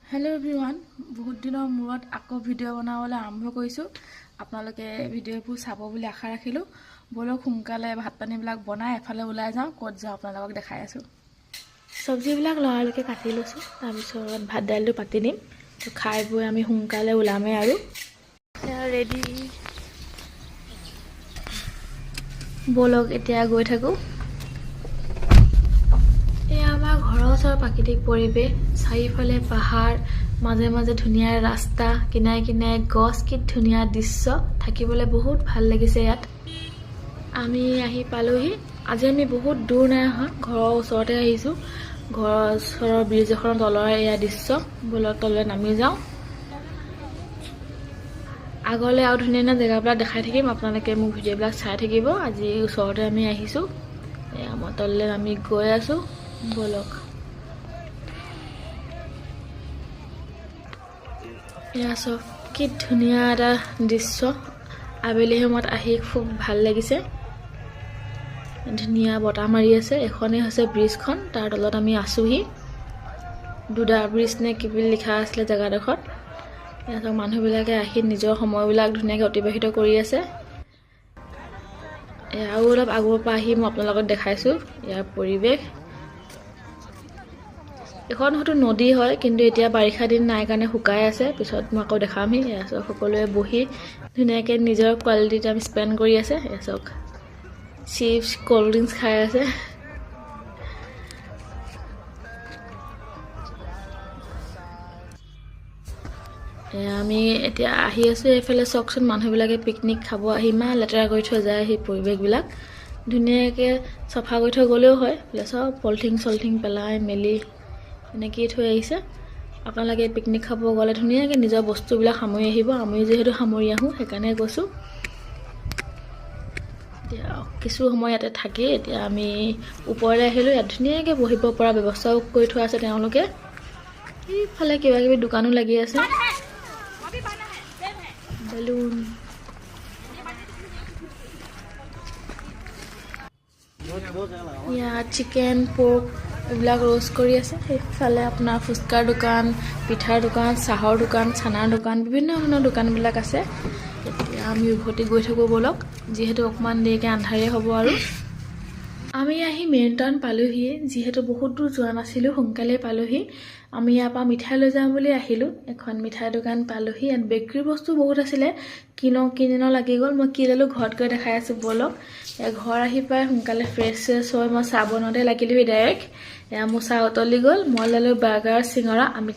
hello everyone बहुत दिनर मूरत आको भिडिओ बनाबले आरम्भ करिसु आपनालोके भिडिओबुर चाबो बुली आशा राखिलु बोलक सोनकाले भात पानीबिलाक बनाय एफाले उलाय जाऊ कत जाऊ आपनालोকক देखाय आसु सब्जीबिलाक लरालके काटि लैसु तार पिছত भात दाइलটো पाति दिम तो खाइ बय आमी सोनकाले उलामे आरु रेडी बोलक एतिया गय थाकु आमार घৰৰ ওচৰৰ প্ৰাকৃতিক পৰিৱেশ চাৰিফালে পাহাৰ মাজে মাজে ধুনীয়া ৰাস্তা কিনাৰে কিনাৰে গছ কি ধুনীয়া দৃশ্য থাকিবলৈ বহুত ভাল লাগিছে ইয়াত আমি আহি পালোহি আজি আমি বহুত দূৰ নাই অহা ঘৰৰ ওচৰতে আহিছো ঘৰৰ ওচৰৰ ব্ৰিজ এখনৰ তলৰ এয়া দৃশ্য বলৰ তললৈ নামি যাওঁ আগলৈ আৰু ধুনীয়া ধুনীয়া জেগাবিলাক দেখাই থাকিম আপোনালোকে মোক ভিডিঅ'বিলাক চাই থাকিব আজি ওচৰতে আমি আহিছো এয়া মই তললৈ আমি গৈ আছো बोलक या सब कि धुनिया এটা দৃশ্য আবেলি সময়ত আহি খুব ভাল লাগিছে ধুনিয়া বতাহ মাৰি আছে এখনে হৈছে ব্ৰিজখন তাৰ তলত আমি আছোহি দুডা ব্ৰিজ নে কি বুলি লিখা আছিল জাগাডখত ইয়াত মানুহবিলাকে আহি নিজৰ সময়বিলাক ধুনিয়াকৈ অতিবাহিত কৰি আছে আৰু অলপ আগৰ পৰা আহি মই আপোনালোকক দেখাইছো ইয়াৰ পৰিৱেশ এখন হয়তো নদী হয় কিন্তু এতিয়া বাৰিষা দিন নাই কাৰণে শুকাই আছে পিছত মই আকৌ দেখামহি এসক সকলোৱে বহি ধুনীয়াকৈ নিজৰ কোৱালিটি টাইম স্পেন্ড কৰি আছে এসক চিপছ কোল্ড ড্ৰিংকস খাই আছে আমি এতিয়া আহি আছো এফালে চকচোন মানুহবিলাকে পিকনিক খাব আহি মা লেতেৰা কৰি থৈ যায় এই পৰিৱেশবিলাক ধুনীয়াকৈ সফা কৰি থৈ গলেও হয় সব পলিথিন পেলাই মেলি এনেকি থৈ আহিছে আপোনালোকে পিকনিক খাব গলে ধুনীয়াকৈ নিজৰ বস্তুবিলাক সামৰি আহিব আমি যেহেতু সামৰি আহো সেইকাৰণে কৈছো এতিয়া কিছু সময় ইয়াতে থাকি এতিয়া আমি ওপৰলৈ আহিলো ইয়াত ধুনীয়াকৈ বহিব পৰা ব্যৱস্থাও কৰি থোৱা আছে তেওঁলোকে ইফালে কিবা কিবি দোকানো লাগি আছে বেলুন ইয়াত চিকেন পোক এইবিলাক रोस्ट কৰি আছে সেইফালে আপোনাৰ ফুচকাৰ দোকান পিঠাৰ দোকান চাহৰ দোকান ছানাৰ দোকান বিভিন্ন ধৰণৰ দোকানবিলাক আছে এতিয়া আমি উভতি গৈ থাকো বলক যেহেতু অকমান দেৰিকে আন্ধাৰে হ'ব আৰু আমি আহি মেইন টাউন পালোহি যেহেতু বহুত দূৰ যোৱা নাছিলো সোনকালে পালোহি আমি ইয়াৰ পৰা মিঠাই লৈ যাম বুলি আহিলো এখন মিঠাই দোকান পালোহি ইয়াত বেকৰী বস্তু বহুত আছিলে কিনিন লাগি গ'ল মই কি ললো ঘৰত গৈ দেখাই আছো বলক ঘৰ আহি পাই সোনকালে ফ্ৰেছ হৈ মই চাহ বনাওঁতে লাগিলোহি ডাইৰেক্ট মোৰ চাহ উতলি গ'ল মই ললো বাৰ্গাৰ চিঙৰা আমি